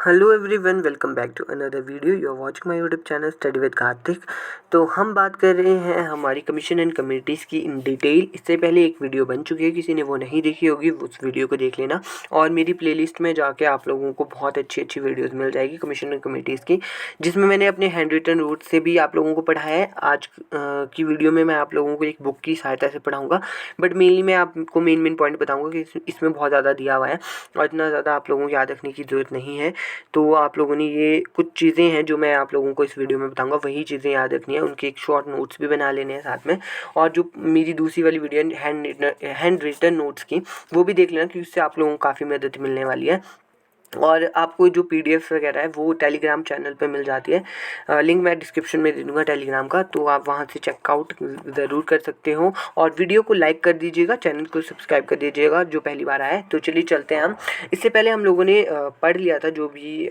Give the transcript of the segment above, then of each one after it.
Hello everyone, welcome back to another video. You are watching my YouTube channel study with Kartik. तो हम बात कर रहे हैं हमारी कमीशन एंड कमेटीज़ की इन डिटेल। इससे पहले एक वीडियो बन चुकी है, किसी ने वो नहीं देखी होगी उस वीडियो को देख लेना। और मेरी प्लेलिस्ट में जाके आप लोगों को बहुत अच्छी अच्छी वीडियोज़ मिल जाएगी कमीशन एंड कमेटीज़ की, जिसमें मैंने अपने हैंड रिटन रूट से भी आप लोगों को पढ़ाया है। आज की वीडियो में मैं आप लोगों को एक बुक की सहायता से पढ़ाऊँगा, बट मेनली मैं आपको मेन पॉइंट बताऊँगा कि इसमें बहुत ज़्यादा दिया हुआ है और इतना ज़्यादा आप लोगों को याद रखने की ज़रूरत नहीं है। तो आप लोगों ने ये कुछ चीज़ें हैं जो मैं आप लोगों को इस वीडियो में बताऊंगा, वही चीज़ें याद रखनी है। उनके एक शॉर्ट नोट्स भी बना लेने हैं साथ में। और जो मेरी दूसरी वाली वीडियो हैंड रिटन नोट्स की, वो भी देख लेना क्योंकि उससे आप लोगों को काफ़ी मदद मिलने वाली है। और आपको जो पीडीएफ वगैरह है वो टेलीग्राम चैनल पे मिल जाती है। लिंक मैं डिस्क्रिप्शन में दे दूँगा टेलीग्राम का, तो आप वहाँ से चेकआउट ज़रूर कर सकते हो। और वीडियो को लाइक कर दीजिएगा, चैनल को सब्सक्राइब कर दीजिएगा जो पहली बार आया है। तो चलिए चलते हैं हम। इससे पहले हम लोगों ने पढ़ लिया था जो भी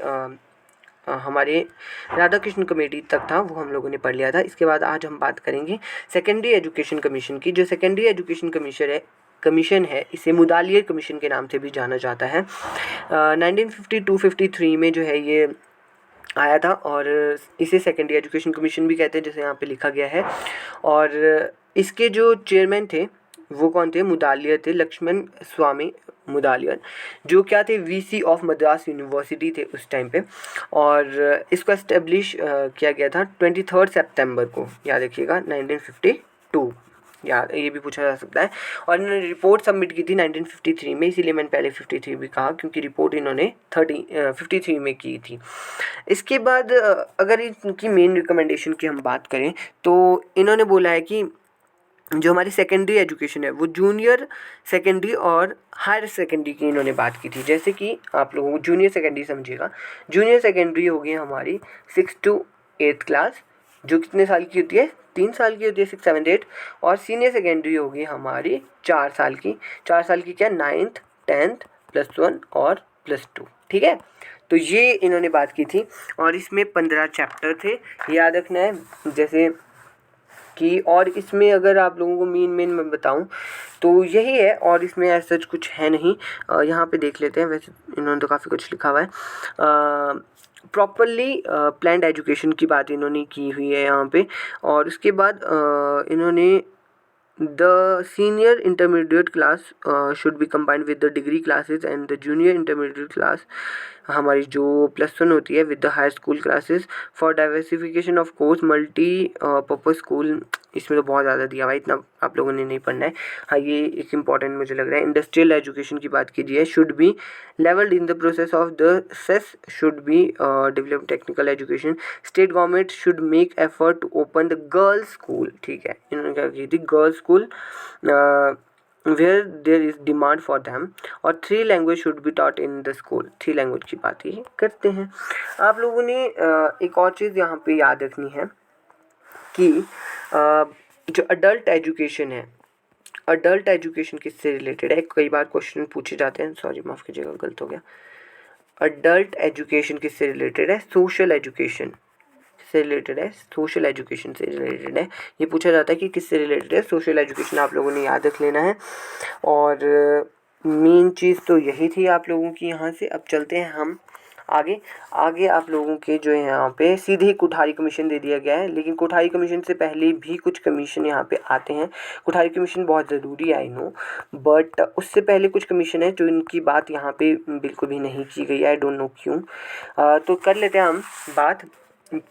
हमारे राधा कृष्ण कमेटी तक था, वो हम लोगों ने पढ़ लिया था। इसके बाद आज हम बात करेंगे सेकेंडरी एजुकेशन कमीशन की। जो सेकेंडरी एजुकेशन कमीशन है इसे मुदालियर कमीशन के नाम से भी जाना जाता है। 1952-53 में जो है ये आया था और इसे सेकेंडरी एजुकेशन कमीशन भी कहते हैं, जैसे यहाँ पे लिखा गया है। और इसके जो चेयरमैन थे वो कौन थे? मुदालियर थे, लक्ष्मण स्वामी मुदालियर, जो क्या थे? वीसी ऑफ मद्रास यूनिवर्सिटी थे उस टाइम पे। और इसको एस्टेब्लिश किया गया था 23 सितंबर को, याद रखिएगा, 1952। याद, ये भी पूछा जा सकता है। और इन्होंने रिपोर्ट सबमिट की थी 1953 में, इसीलिए मैंने पहले 53 भी कहा क्योंकि रिपोर्ट इन्होंने 53 में की थी। इसके बाद अगर इनकी मेन रिकमेंडेशन की हम बात करें तो इन्होंने बोला है कि जो हमारी सेकेंडरी एजुकेशन है वो जूनियर सेकेंडरी और हायर सेकेंडरी की इन्होंने बात की थी। जैसे कि आप लोगों को जूनियर सेकेंडरी समझिएगा, जूनियर सेकेंडरी होगी हमारी 6 to 8 क्लास, जो कितने साल की होती है? 3 साल की होती है, 6, 7, 8। और सीनियर सेकेंडरी होगी हमारी 4 साल की। 4 साल की क्या? 9th, 10th, +1 और +2। ठीक है, तो ये इन्होंने बात की थी। और इसमें 15 चैप्टर थे, याद रखना है। जैसे कि और इसमें अगर आप लोगों को मेन मैं बताऊं तो यही है, और इसमें ऐसा कुछ है नहीं। यहाँ पे देख लेते हैं, वैसे इन्होंने तो काफ़ी कुछ लिखा हुआ है। प्रॉपरली प्लान्ड एजुकेशन की बात इन्होंने की हुई है यहाँ पे। और उसके बाद इन्होंने the senior intermediate class should be combined with the degree classes and the junior intermediate class, हमारी जो +1 होती है, with the high school classes for diversification of course multi purpose school. इसमें तो बहुत ज़्यादा दिया हुआ है, इतना आप लोगों ने नहीं पढ़ना है। हाँ, ये एक इम्पॉर्टेंट मुझे लग रहा है। इंडस्ट्रियल एजुकेशन की बात कीजिए, है should be levelled in the process of the cess should be develop technical education. State government should make effort to open the girls school. ठीक है, इन्होंने क्या की थी? Girls school where there is demand for them. और 3 language should be taught in the school. 3 language की बात ही करते हैं। आप लोगों ने एक और चीज़ यहाँ पे याद रखनी है कि जो अडल्ट एजुकेशन है, अडल्ट एजुकेशन किससे रिलेटेड है? कई बार क्वेश्चन पूछे जाते हैं, सॉरी माफ़ कीजिएगा, गलत हो गया। अडल्ट एजुकेशन किससे रिलेटेड है? सोशल एजुकेशन से रिलेटेड है, सोशल एजुकेशन से रिलेटेड है। ये पूछा जाता है कि किससे रिलेटेड है? सोशल एजुकेशन आप लोगों ने याद रख लेना है। और मेन चीज़ तो यही थी आप लोगों की। यहाँ से अब चलते हैं हम आगे। आगे आप लोगों के जो है यहाँ पे सीधे कोठारी कमीशन दे दिया गया है, लेकिन कोठारी कमीशन से पहले भी कुछ कमीशन यहाँ पे आते हैं। कोठारी कमीशन बहुत ज़रूरी है, आई नो, बट उससे पहले कुछ कमीशन है जो इनकी बात यहाँ पे बिल्कुल भी नहीं की गई है, आई डोंट नो क्यों। तो कर लेते हैं हम बात।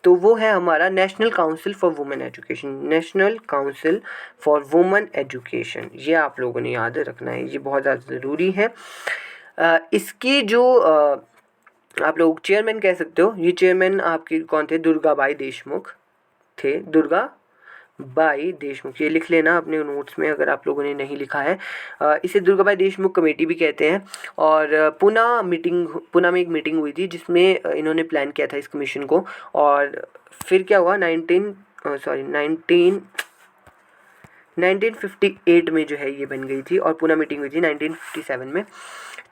तो वो है हमारा national council for women education. National council for women education, ये आप लोगों ने याद रखना है, ये बहुत ज़्यादा ज़रूरी है। इसकी जो आप लोग चेयरमैन कह सकते हो, ये चेयरमैन आपके कौन थे? दुर्गाबाई देशमुख थे, दुर्गाबाई देशमुख। ये लिख लेना अपने नोट्स में अगर आप लोगों ने नहीं लिखा है। इसे दुर्गाबाई देशमुख कमेटी भी कहते हैं। और पुणे में एक मीटिंग हुई थी जिसमें इन्होंने प्लान किया था इस कमीशन को। और फिर क्या हुआ? 1958 में जो है ये बन गई थी। और पुणे मीटिंग हुई थी 1957 में।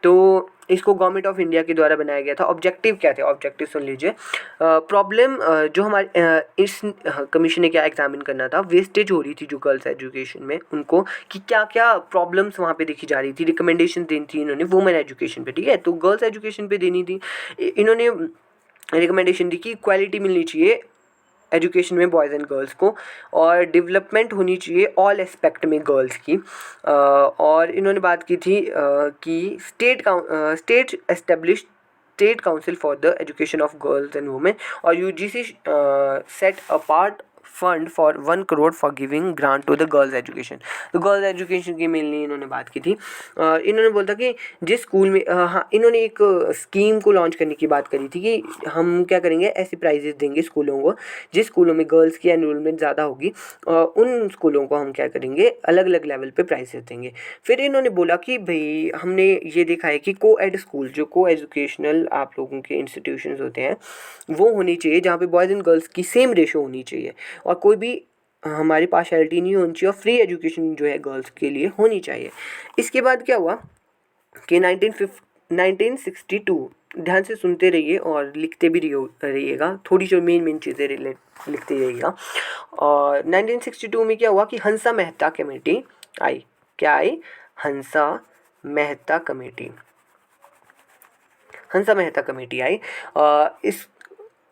तो इसको गवर्नमेंट ऑफ इंडिया के द्वारा बनाया गया था। ऑब्जेक्टिव क्या थे, ऑब्जेक्टिव सुन लीजिए। प्रॉब्लम जो हमारे इस कमीशन ने क्या एग्जामिन करना था, वेस्टेज हो रही थी जो गर्ल्स एजुकेशन में उनको, कि क्या क्या प्रॉब्लम्स वहाँ पे देखी जा रही थी। रिकमेंडेशन देनी थी इन्होंने वुमेन एजुकेशन पे, ठीक है, तो गर्ल्स एजुकेशन पे देनी थी। इन्होंने रिकमेंडेशन दी कि इक्वालिटी मिलनी चाहिए एजुकेशन में बॉयज़ एंड गर्ल्स को, और डेवलपमेंट होनी चाहिए ऑल एस्पेक्ट में गर्ल्स की। और इन्होंने बात की थी कि state establish state council for the education of girls and women, और UGC set apart fund for 1 crore for giving grant to the girls education. तो गर्ल्स एजुकेशन की मेनली इन्होंने बात की थी। इन्होंने बोला था कि जिस स्कूल में हाँ, इन्होंने एक स्कीम को लॉन्च करने की बात करी थी कि हम क्या करेंगे, ऐसे प्राइजेस देंगे स्कूलों को जिस स्कूलों में गर्ल्स की एनरोलमेंट ज़्यादा होगी, उन स्कूलों को हम क्या करेंगे, अलग अलग लेवल पे प्राइजेस देंगे। फिर इन्होंने बोला कि भाई हमने ये देखा है कि को एड स्कूल, जो को एजुकेशनल आप लोगों के इंस्टीट्यूशंस होते हैं, वो होनी चाहिए जहाँ पे बॉयज़ एंड गर्ल्स की सेम रेशो होनी चाहिए, और कोई भी हमारी पार्शलिटी नहीं होनी चाहिए, और फ्री एजुकेशन जो है गर्ल्स के लिए होनी चाहिए। इसके बाद क्या हुआ कि 1962, ध्यान से सुनते रहिए और लिखते भी रहिएगा, थोड़ी जो मेन चीज़ें लिखते रहिएगा। और 1962 में क्या हुआ कि हंसा मेहता कमेटी आई। क्या आई? हंसा मेहता कमेटी। हंसा मेहता कमेटी आई।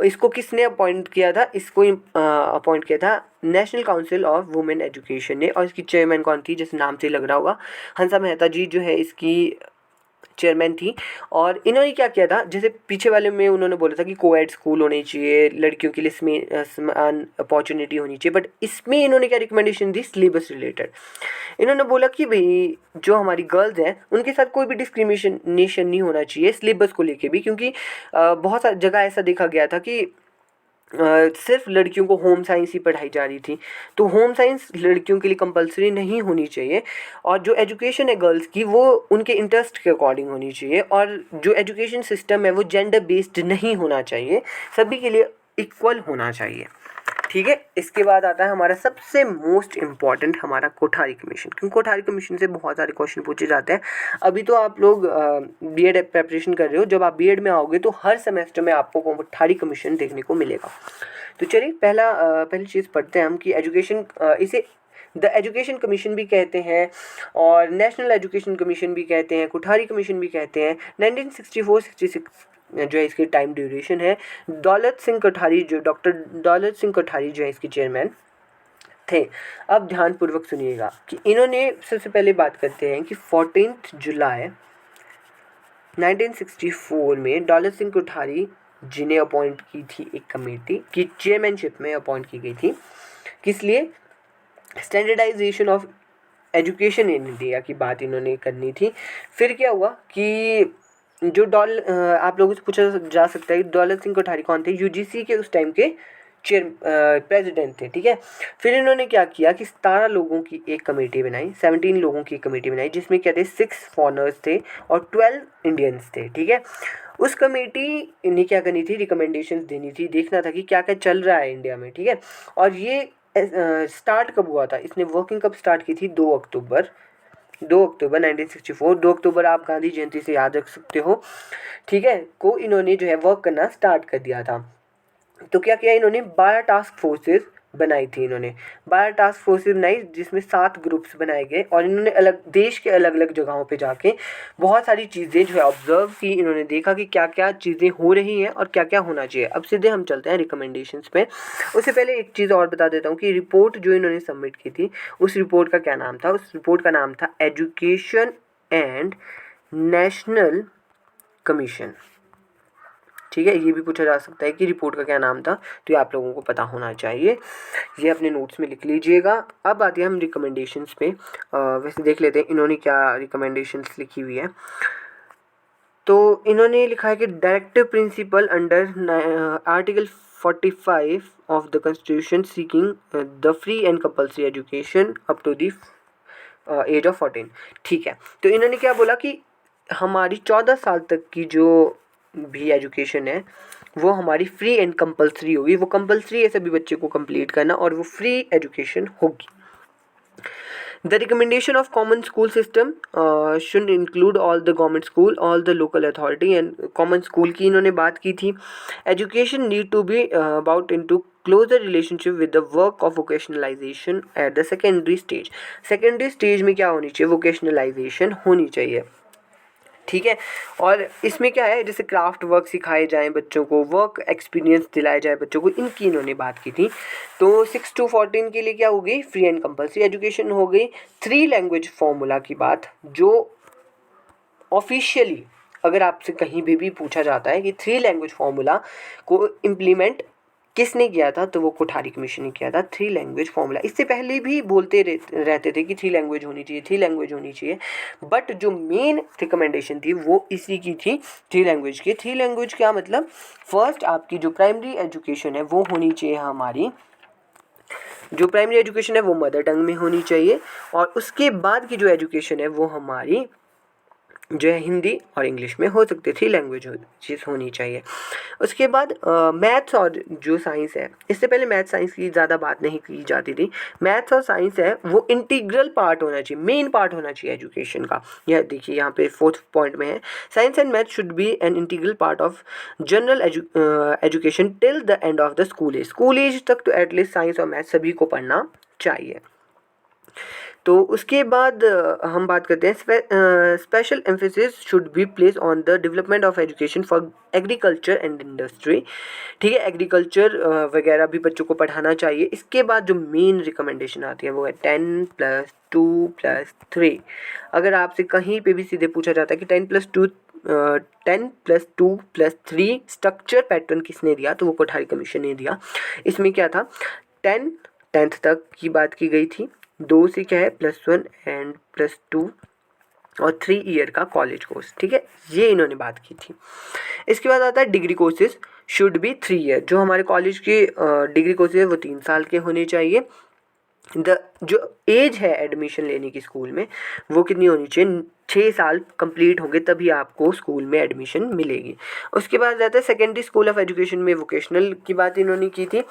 इसको किसने अपॉइंट किया था? इसको अपॉइंट किया था national council of women education ने, और इसकी चेयरमैन कौन थी? जैसे नाम से लग रहा होगा, हंसा मेहता जी जो है इसकी चेयरमैन थी। और इन्होंने क्या किया था, जैसे पीछे वाले में उन्होंने बोला था कि कोएड स्कूल होने चाहिए, लड़कियों के लिए इसमें समान अपॉर्चुनिटी होनी चाहिए, बट इसमें इन्होंने क्या रिकमेंडेशन दी? Syllabus related. इन्होंने बोला कि भाई जो हमारी गर्ल्स हैं उनके साथ कोई भी डिस्क्रिमिनेशन नहीं होना चाहिए सिलेबस को लेके भी, क्योंकि बहुत सारी जगह ऐसा देखा गया था कि सिर्फ लड़कियों को होम साइंस ही पढ़ाई जा रही थी। तो होम साइंस लड़कियों के लिए कंपलसरी नहीं होनी चाहिए, और जो एजुकेशन है गर्ल्स की वो उनके इंटरेस्ट के अकॉर्डिंग होनी चाहिए, और जो एजुकेशन सिस्टम है वो जेंडर बेस्ड नहीं होना चाहिए, सभी के लिए इक्वल होना चाहिए। ठीक है, इसके बाद आता है हमारा सबसे मोस्ट इम्पॉर्टेंट, हमारा कोठारी कमीशन। क्योंकि कोठारी कमीशन से बहुत सारे क्वेश्चन पूछे जाते हैं। अभी तो आप लोग बीएड प्रेपरेशन कर रहे हो, जब आप बीएड में आओगे तो हर सेमेस्टर में आपको कोठारी कमीशन देखने को मिलेगा। तो चलिए पहली चीज़ पढ़ते हैं हम कि एजुकेशन, इसे द एजुकेशन कमीशन भी कहते हैं, और नेशनल एजुकेशन कमीशन भी कहते हैं, कोठारी कमीशन भी कहते हैं। 1964-66 जो है इसकी टाइम ड्यूरेशन है। दौलत सिंह कोठारी, जो डॉक्टर दौलत सिंह कोठारी जो है इसके चेयरमैन थे। अब ध्यानपूर्वक सुनिएगा कि इन्होंने, सबसे पहले बात करते हैं कि 14 जुलाई 1964 में दौलत सिंह कोठारी जी ने अपॉइंट की थी एक कमेटी की चेयरमैनशिप में अपॉइंट की गई थी। किस लिए? Standardisation of education in India की बात इन्होंने करनी थी। फिर क्या हुआ कि जो आप लोगों से पूछा जा सकता है कि दौलत सिंह कोठारी कौन थे? यूजीसी के उस टाइम के प्रेसिडेंट थे। ठीक है, फिर इन्होंने क्या किया कि 17 लोगों की एक कमेटी बनाई, 17 लोगों की कमेटी बनाई, जिसमें क्या थे? 6 फॉरेनर्स थे और 12 इंडियंस थे। ठीक है, उस कमेटी ने क्या करनी थी? रिकमेंडेशंस देनी थी, देखना था कि क्या क्या चल रहा है इंडिया में। ठीक है, और ये स्टार्ट कब हुआ था? इसने वर्किंग कब स्टार्ट की थी? 2 अक्टूबर 1964। 2 अक्टूबर आप गांधी जयंती से याद रख सकते हो। ठीक है, को इन्होंने जो है वर्क करना स्टार्ट कर दिया था। तो क्या किया इन्होंने? 12 टास्क फोर्सेस बनाई थी। इन्होंने 12 टास्क फोर्सेस बनाई, जिसमें 7 ग्रुप्स बनाए गए, और इन्होंने देश के अलग अलग जगहों पे जाके बहुत सारी चीज़ें जो है ऑब्जर्व की। इन्होंने देखा कि क्या क्या चीज़ें हो रही हैं और क्या क्या होना चाहिए। अब सीधे हम चलते हैं रिकमेंडेशंस पे। उससे पहले एक चीज़ और बता देता हूँ कि रिपोर्ट जो इन्होंने सबमिट की थी, उस रिपोर्ट का क्या नाम था? उस रिपोर्ट का नाम था एजुकेशन एंड नेशनल कमीशन। ठीक है, ये भी पूछा जा सकता है कि रिपोर्ट का क्या नाम था, तो ये आप लोगों को पता होना चाहिए, ये अपने नोट्स में लिख लीजिएगा। अब आते हैं हम रिकमेंडेशंस पे। वैसे देख लेते हैं इन्होंने क्या रिकमेंडेशंस लिखी हुई है। तो इन्होंने लिखा है कि directive principle under article 45 of the constitution seeking the free and compulsory education up to the age of 14। ठीक है, तो इन्होंने क्या बोला कि हमारी 14 साल तक की जो भी एजुकेशन है वो हमारी फ्री एंड कंपल्सरी होगी। वो कंपल्सरी है सभी बच्चे को कंप्लीट करना, और वो फ्री एजुकेशन होगी। The recommendation of common school system should include all the government school, all the local authority and common school की इन्होंने बात की थी. Education need to be about into closer relationship with the work of vocationalization at the secondary stage. Secondary stage में क्या होनी चाहिए? Vocationalization होनी चाहिए. ठीक है. और इसमें क्या है, जैसे क्राफ्ट वर्क सिखाए जाएँ बच्चों को, वर्क एक्सपीरियंस दिलाया जाए बच्चों को, इनकी इन्होंने बात की थी. तो 6 to 14 के लिए क्या हो गई? फ्री एंड कंपल्सरी एजुकेशन हो गई. 3 लैंग्वेज फॉर्मूला की बात, जो ऑफिशियली अगर आपसे कहीं भी पूछा जाता है कि 3 लैंग्वेज फॉर्मूला को इम्प्लीमेंट किसने किया था, तो वो कोठारी कमीशन ने किया था. 3 लैंग्वेज फॉर्मूला इससे पहले भी बोलते रहते थे कि 3 लैंग्वेज होनी चाहिए, 3 लैंग्वेज होनी चाहिए, बट जो मेन रिकमेंडेशन थी वो इसी की थी, 3 लैंग्वेज की. 3 लैंग्वेज क्या मतलब? फर्स्ट आपकी जो प्राइमरी एजुकेशन है वो होनी चाहिए हमारी, जो प्राइमरी एजुकेशन है वो मदर टंग में होनी चाहिए, और उसके बाद की जो एजुकेशन है वो हमारी जो है हिंदी और इंग्लिश में हो सकती है. 3 लैंग्वेज होनी चाहिए. उसके बाद मैथ्स और जो साइंस है, इससे पहले मैथ्स साइंस की ज़्यादा बात नहीं की जाती थी. मैथ्स और साइंस है वो इंटीग्रल पार्ट होना चाहिए, मेन पार्ट होना चाहिए एजुकेशन का. यह देखिए यहाँ पे 4th पॉइंट में है, science and maths should be an integral part of general education till the end of the school age. School age तक तो एटलीस्ट साइंस और मैथ्स सभी को पढ़ना चाहिए. तो उसके बाद हम बात करते हैं special emphasis should be place on the development of education for agriculture and industry. ठीक है, एग्रीकल्चर वगैरह भी बच्चों को पढ़ाना चाहिए. इसके बाद जो मेन रिकमेंडेशन आती है वो है 10+2+3. अगर आपसे कहीं पे भी सीधे पूछा जाता है कि 10+2+3 स्ट्रक्चर पैटर्न किसने दिया, तो वो कोठारी कमीशन ने दिया. इसमें क्या था? 10th तक की बात की गई थी. 2 से क्या है? +1 एंड +2 और 3 ईयर का कॉलेज कोर्स. ठीक है, ये इन्होंने बात की थी. इसके बाद आता है degree courses should be 3 year. जो हमारे कॉलेज के डिग्री कोर्सेज है वो 3 साल के होने चाहिए. जो एज है एडमिशन लेने की स्कूल में वो कितनी होनी चाहिए? 6 साल कंप्लीट होंगे तभी आपको स्कूल में एडमिशन मिलेगी. उसके बाद जाता है सेकेंडरी स्कूल ऑफ एजुकेशन में वोकेशनल की बात इन्होंने की थी.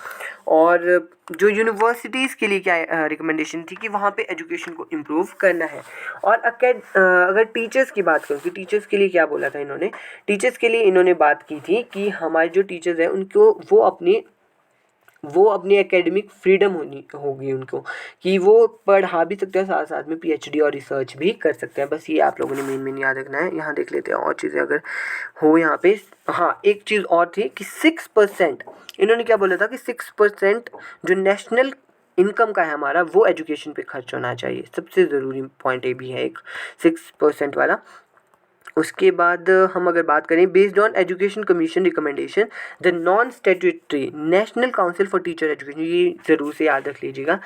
और जो यूनिवर्सिटीज़ के लिए क्या रिकमेंडेशन थी कि वहाँ पे एजुकेशन को इम्प्रूव करना है. और अगर टीचर्स की बात करूँ कि टीचर्स के लिए क्या बोला था इन्होंने, टीचर्स के लिए इन्होंने बात की थी कि हमारे जो टीचर्स हैं उनको वो अपनी एकेडमिक फ्रीडम होगी उनको, कि वो पढ़ा भी सकते हैं, साथ साथ में PhD और रिसर्च भी कर सकते हैं. बस ये आप लोगों ने मेन याद रखना है. यहाँ देख लेते हैं और चीज़ें अगर हो यहाँ पे. हाँ, एक चीज़ और थी कि 6% इन्होंने क्या बोला था कि 6% जो नेशनल इनकम का है हमारा वो एजुकेशन पे खर्च होना चाहिए. सबसे ज़रूरी पॉइंट ये भी है एक 6% वाला. उसके बाद हम अगर बात करें based on education commission recommendation the non statutory national council for teacher education, ये ज़रूर से याद रख लीजिएगा,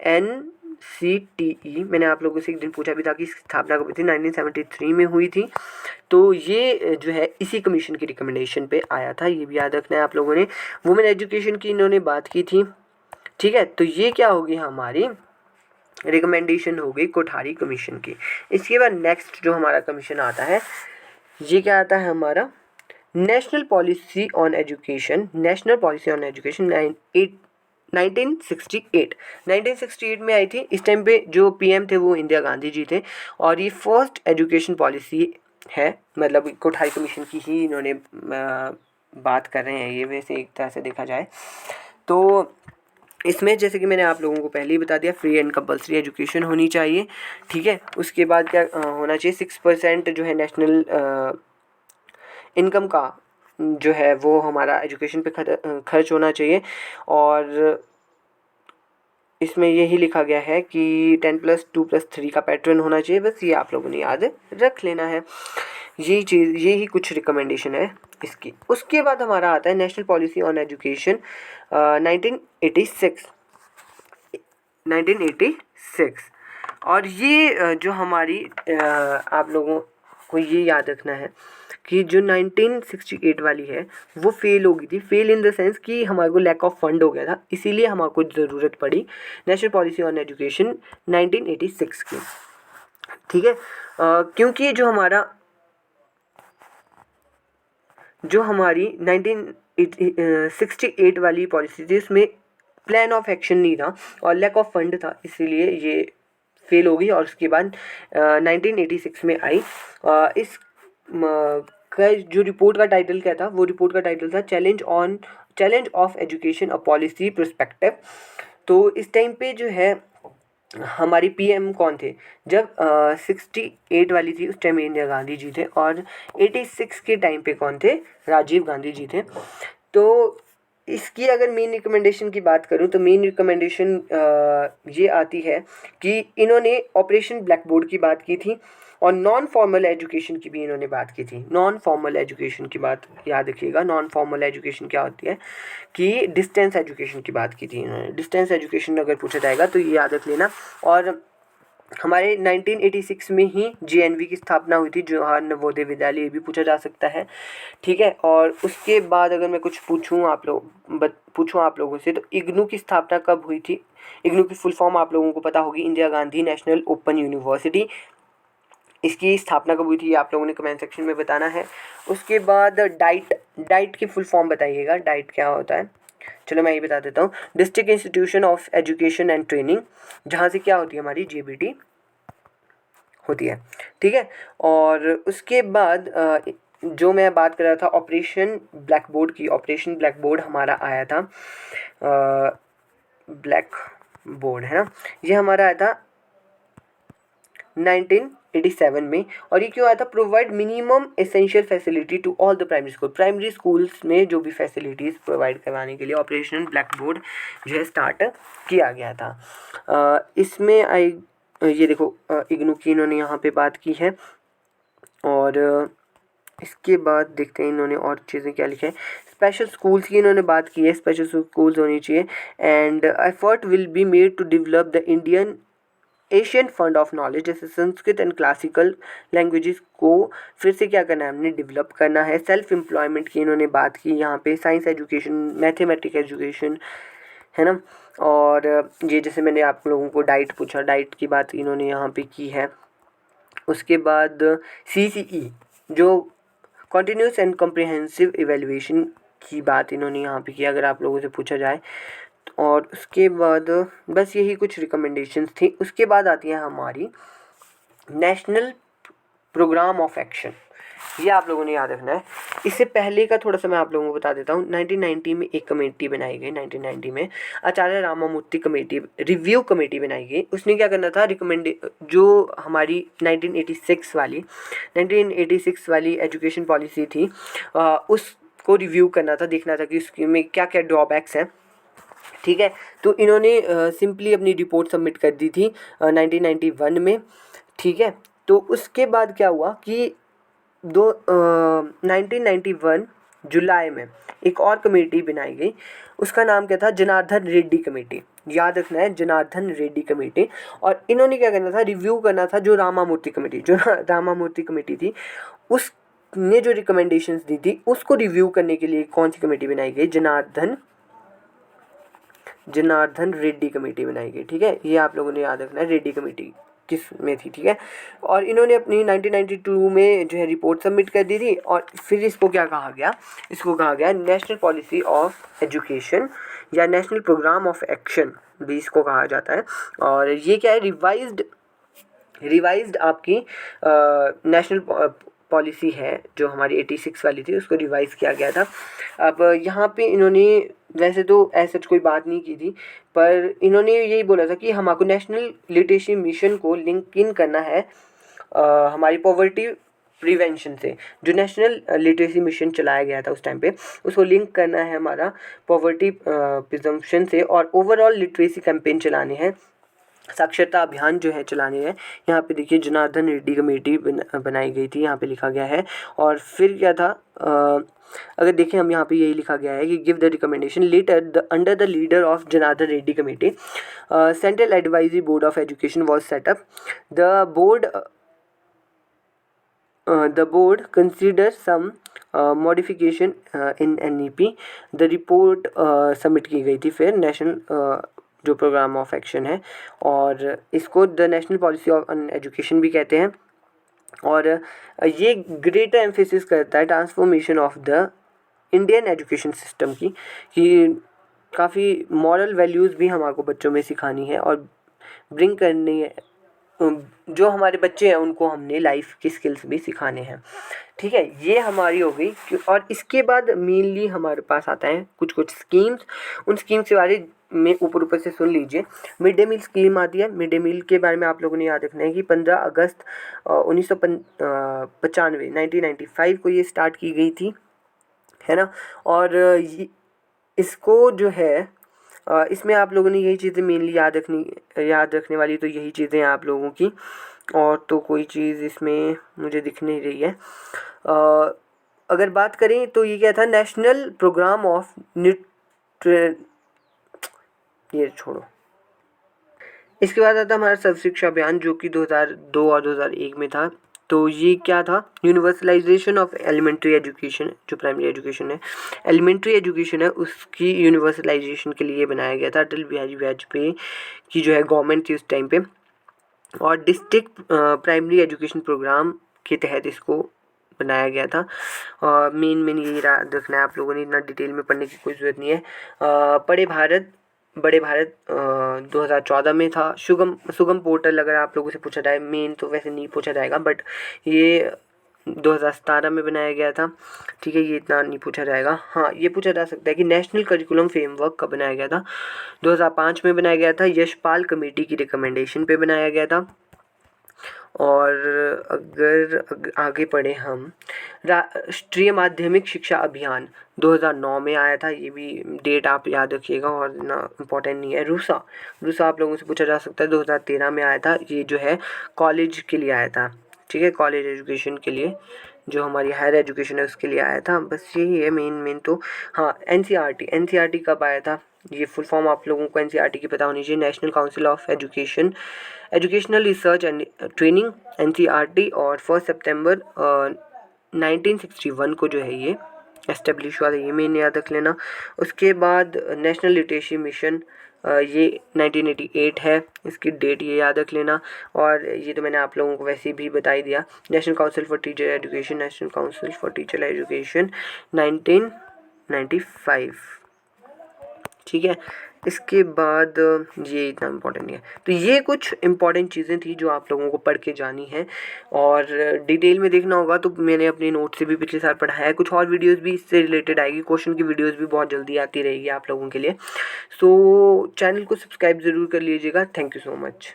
NCTE. मैंने आप लोगों से एक दिन पूछा भी था कि स्थापना कब हुई थी, 1973 में हुई थी. तो ये जो है इसी कमीशन की रिकमेंडेशन पे आया था, ये भी याद रखना है आप लोगों ने. वुमेन एजुकेशन की इन्होंने बात की थी. ठीक है, तो ये क्या होगी हमारी रिकमेंडेशन हो गई कोठारी कमीशन की. इसके बाद नेक्स्ट जो हमारा कमीशन आता है ये क्या आता है हमारा national policy on education. National policy on education 1968 में आई थी. इस टाइम पे जो PM थे वो इंदिरा गांधी जी थे. और ये फर्स्ट एजुकेशन पॉलिसी है, मतलब कोठारी कमीशन की ही इन्होंने बात कर रहे हैं ये, वैसे एक तरह से देखा जाए तो. इसमें जैसे कि मैंने आप लोगों को पहले ही बता दिया फ्री एंड कंपलसरी एजुकेशन होनी चाहिए. ठीक है, उसके बाद क्या होना चाहिए? 6% जो है नेशनल इनकम का जो है वो हमारा एजुकेशन पे खर्च होना चाहिए. और इसमें यही लिखा गया है कि 10+2+3 का पैटर्न होना चाहिए. बस ये आप लोगों ने याद रख लेना है. यही कुछ रिकमेंडेशन है इसकी. उसके बाद हमारा आता है नेशनल पॉलिसी ऑन एजुकेशन 1986. और ये जो हमारी आप लोगों को ये याद रखना है कि जो 1968 वाली है वो फेल हो गई थी. फेल इन द सेंस कि हमारे को लैक ऑफ फंड हो गया था, इसीलिए हमारे को ज़रूरत पड़ी नेशनल पॉलिसी ऑन एजुकेशन 1986 की. ठीक है, क्योंकि जो हमारी 1968 वाली पॉलिसी थी उसमें प्लान ऑफ एक्शन नहीं था और लैक ऑफ फंड था, इसीलिए ये फेल हो गई और उसके बाद 1986 में आई। इस का जो रिपोर्ट का टाइटल क्या था, वो रिपोर्ट का टाइटल था challenge of education a policy perspective. तो इस टाइम पे जो है हमारी पीएम कौन थे, जब 68 वाली थी उस टाइम इंदिरा गांधी जी थे, और 86 के टाइम पे कौन थे, राजीव गांधी जी थे। तो इसकी अगर मेन रिकमेंडेशन की बात करूं तो मेन रिकमेंडेशन ये आती है कि इन्होंने ऑपरेशन ब्लैक बोर्ड की बात की थी, और नॉन फॉर्मल एजुकेशन की भी इन्होंने बात की थी। नॉन फॉर्मल एजुकेशन की बात याद रखिएगा, नॉन फॉर्मल एजुकेशन क्या होती है, कि डिस्टेंस एजुकेशन की बात की थी इन्होंने। डिस्टेंस एजुकेशन अगर पूछा जाएगा तो ये याद रख लेना। और हमारे 1986 में ही जेएनवी की स्थापना हुई थी, जवाहर नवोदय विद्यालय, ये भी पूछा जा सकता है, ठीक है। और उसके बाद अगर मैं कुछ पूछूं आप लोगों से, तो इग्नू की स्थापना कब हुई थी। इग्नू की फुल फॉर्म आप लोगों को पता होगी, Indira Gandhi national open university. इसकी स्थापना कब हुई थी, ये आप लोगों ने कमेंट सेक्शन में बताना है। उसके बाद डाइट की फुल फॉर्म बताइएगा, डाइट क्या होता है। चलो मैं ये बता देता हूँ, district institution of education and training, जहाँ से क्या होती है, हमारी जेबीटी होती है, ठीक है। और उसके बाद जो मैं बात कर रहा था ऑपरेशन ब्लैक बोर्ड की, ऑपरेशन ब्लैक बोर्ड हमारा आया था, ब्लैक बोर्ड है ना, ये हमारा आया था 1987 में। और ये क्यों आया था, provide minimum essential facility to all the primary schools में जो भी फैसिलिटीज़ प्रोवाइड करवाने के लिए ऑपरेशन ब्लैक बोर्ड जो है स्टार्ट किया गया था। इसमें ये देखो इग्नू की इन्होंने यहाँ पे बात की है। और इसके बाद देखते हैं इन्होंने और चीज़ें क्या लिखा है। स्पेशल स्कूल्स की इन्होंने बात की है, स्पेशल स्कूल्स होनी चाहिए। And effort will be made to develop the Indian Asian fund of knowledge, जैसे संस्कृत एंड क्लासिकल लैंग्वेजेस को फिर से क्या करना है, हमने डेवलप करना है। सेल्फ एम्प्लॉयमेंट की इन्होंने बात की यहाँ पे, साइंस एजुकेशन, मैथमेटिक्स एजुकेशन, है ना। और ये जैसे मैंने आप लोगों को डाइट पूछा, डाइट की बात इन्होंने यहाँ पे की है। उसके बाद CCE जो कॉन्टीन्यूस एंड कॉम्प्रिहेंसिव इवेल्युएशन की बात इन्होंने यहाँ पे की, अगर आप लोगों से पूछा जाए। और उसके बाद बस यही कुछ रिकमेंडेशंस थी। उसके बाद आती है हमारी नेशनल प्रोग्राम ऑफ एक्शन, ये आप लोगों ने याद रखना है। इससे पहले का थोड़ा सा मैं आप लोगों को बता देता हूँ। 1990 में एक कमेटी बनाई गई, 1990 में आचार्य रामामूर्ति कमेटी, रिव्यू कमेटी बनाई गई। उसने क्या करना था, जो हमारी 1986 वाली एजुकेशन पॉलिसी थी, उसको रिव्यू करना था, देखना था कि उसकी में क्या क्या ड्रॉबैक्स हैं, ठीक है। तो इन्होंने सिंपली अपनी रिपोर्ट सबमिट कर दी थी 1991 में, ठीक है। तो उसके बाद क्या हुआ कि 1991 जुलाई में एक और कमेटी बनाई गई, उसका नाम क्या था, जनार्दन रेड्डी कमेटी, याद रखना है, जनार्दन रेड्डी कमेटी। और इन्होंने क्या करना था, रिव्यू करना था जो रामामूर्ति कमेटी थी, उसने जो रिकमेंडेशंस दी थी उसको रिव्यू करने के लिए कौन सी कमेटी बनाई गई, जनार्दन रेड्डी कमेटी बनाई गई, ठीक है। ये आप लोगों ने याद रखना है, रेड्डी कमेटी किस में थी, ठीक है। और इन्होंने अपनी 1992 में जो है रिपोर्ट सबमिट कर दी थी। और फिर इसको क्या कहा गया, इसको कहा गया नेशनल पॉलिसी ऑफ एजुकेशन या नेशनल प्रोग्राम ऑफ एक्शन भी इसको कहा जाता है। और ये क्या है, रिवाइज्ड आपकी नेशनल पॉलिसी है जो हमारी 86 वाली थी, उसको रिवाइज़ किया गया था। अब यहाँ पे इन्होंने वैसे तो ऐसा कोई बात नहीं की थी, पर इन्होंने यही बोला था कि हमको नेशनल लिटरेसी मिशन को लिंक इन करना है हमारी पॉवर्टी प्रिवेंशन से। जो नेशनल लिटरेसी मिशन चलाया गया था उस टाइम पे, उसको लिंक करना है हमारा पॉवर्टी प्रिवेंशन से, और ओवरऑल लिटरेसी कैंपेन चलाने हैं, साक्षरता अभियान जो है चलाने हैं। यहाँ पे देखिए जनार्दन रेड्डी कमेटी बनाई गई थी, यहाँ पे लिखा गया है। और फिर क्या था, अगर देखें हम यहाँ पे यही लिखा गया है कि give the recommendation letter the under the leader of Janardhan Reddy committee central advisory board of education was set up. The board considered some modification in NEP। The report submit की गई थी फिर नेशनल जो प्रोग्राम ऑफ एक्शन है, और इसको the national policy of education भी कहते हैं। और ये ग्रेटर एम्फेसिस करता है transformation of the Indian education system की, कि काफ़ी मॉरल वैल्यूज़ भी हमको बच्चों में सिखानी है और ब्रिंग करनी है जो हमारे बच्चे हैं उनको हमने लाइफ की स्किल्स भी सिखाने हैं। ठीक है, ये हमारी हो गई और इसके बाद मेनली हमारे पास आता है कुछ कुछ स्कीम्स। उन स्कीम्स के बारे में ऊपर से सुन लीजिए। मिड डे मील स्कीम आती है। मिड डे मील के बारे में आप लोगों ने याद रखना है कि 15 अगस्त 1995 1995 को ये स्टार्ट की गई थी, है ना। और इसको जो है इसमें आप लोगों ने यही चीज़ें मेनली याद रखने वाली तो यही चीज़ें हैं आप लोगों की, और तो कोई चीज़ इसमें मुझे दिख नहीं रही है। अगर बात करें तो ये क्या था, नेशनल प्रोग्राम ऑफ न्यूट्रे ये छोड़ो। इसके बाद आता हमारा सर्व शिक्षा अभियान जो कि 2002 और 2001 में था। तो ये क्या था, यूनिवर्सलाइजेशन ऑफ एलिमेंट्री एजुकेशन, जो प्राइमरी एजुकेशन है, एलिमेंट्री एजुकेशन है, उसकी यूनिवर्सलाइजेशन के लिए बनाया गया था। अटल बिहारी वाजपेयी की जो है गवर्नमेंट थी उस टाइम पे, और डिस्ट्रिक्ट प्राइमरी एजुकेशन प्रोग्राम के तहत इसको बनाया गया था। मेन ये याद रखना है आप लोगों ने, इतना डिटेल में पढ़ने की कोई ज़रूरत नहीं है। बड़े भारत 2014 में था। सुगम पोर्टल अगर आप लोगों से पूछा जाए, मेन तो वैसे नहीं पूछा जाएगा, बट ये 2017 में बनाया गया था। ठीक है, ये इतना नहीं पूछा जाएगा। हाँ, ये पूछा जा सकता है कि नेशनल करिकुलम फ्रेमवर्क कब बनाया गया था। 2005 में बनाया गया था, यशपाल कमेटी की रिकमेंडेशन पे बनाया गया था। और अगर आगे पढ़े हम, राष्ट्रीय माध्यमिक शिक्षा अभियान 2009 में आया था। ये भी डेट आप याद रखिएगा और ना इम्पोर्टेंट नहीं है। रूसा आप लोगों से पूछा जा सकता है, 2013 में आया था। ये जो है कॉलेज के लिए आया था। ठीक है, कॉलेज एजुकेशन के लिए, जो हमारी हायर एजुकेशन है उसके लिए आया था। बस यही है मेन तो। हाँ, एनसीईआरटी कब आया था, ये फुल फॉर्म आप लोगों को एनसीईआरटी की पता होनी चाहिए, national council of educational research and training, NCERT. और 1 सितंबर 1961 को जो है ये एस्टेब्लिश हुआ था, ये मेन याद रख लेना। उसके बाद नेशनल लिटरेसी मिशन, ये 1988 है, इसकी डेट ये याद रख लेना। और ये तो मैंने आप लोगों को वैसे भी बता ही दिया। National council for teacher education 1995। ठीक है, इसके बाद ये इतना इम्पोर्टेंट नहीं है। तो ये कुछ इम्पोर्टेंट चीज़ें थी जो आप लोगों को पढ़ के जानी है, और डिटेल में देखना होगा तो मैंने अपने नोट से भी पिछले साल पढ़ाया है। कुछ और वीडियोस भी इससे रिलेटेड आएगी, क्वेश्चन की वीडियोस भी बहुत जल्दी आती रहेगी आप लोगों के लिए। सो चैनल को सब्सक्राइब ज़रूर कर लीजिएगा। Thank you so much.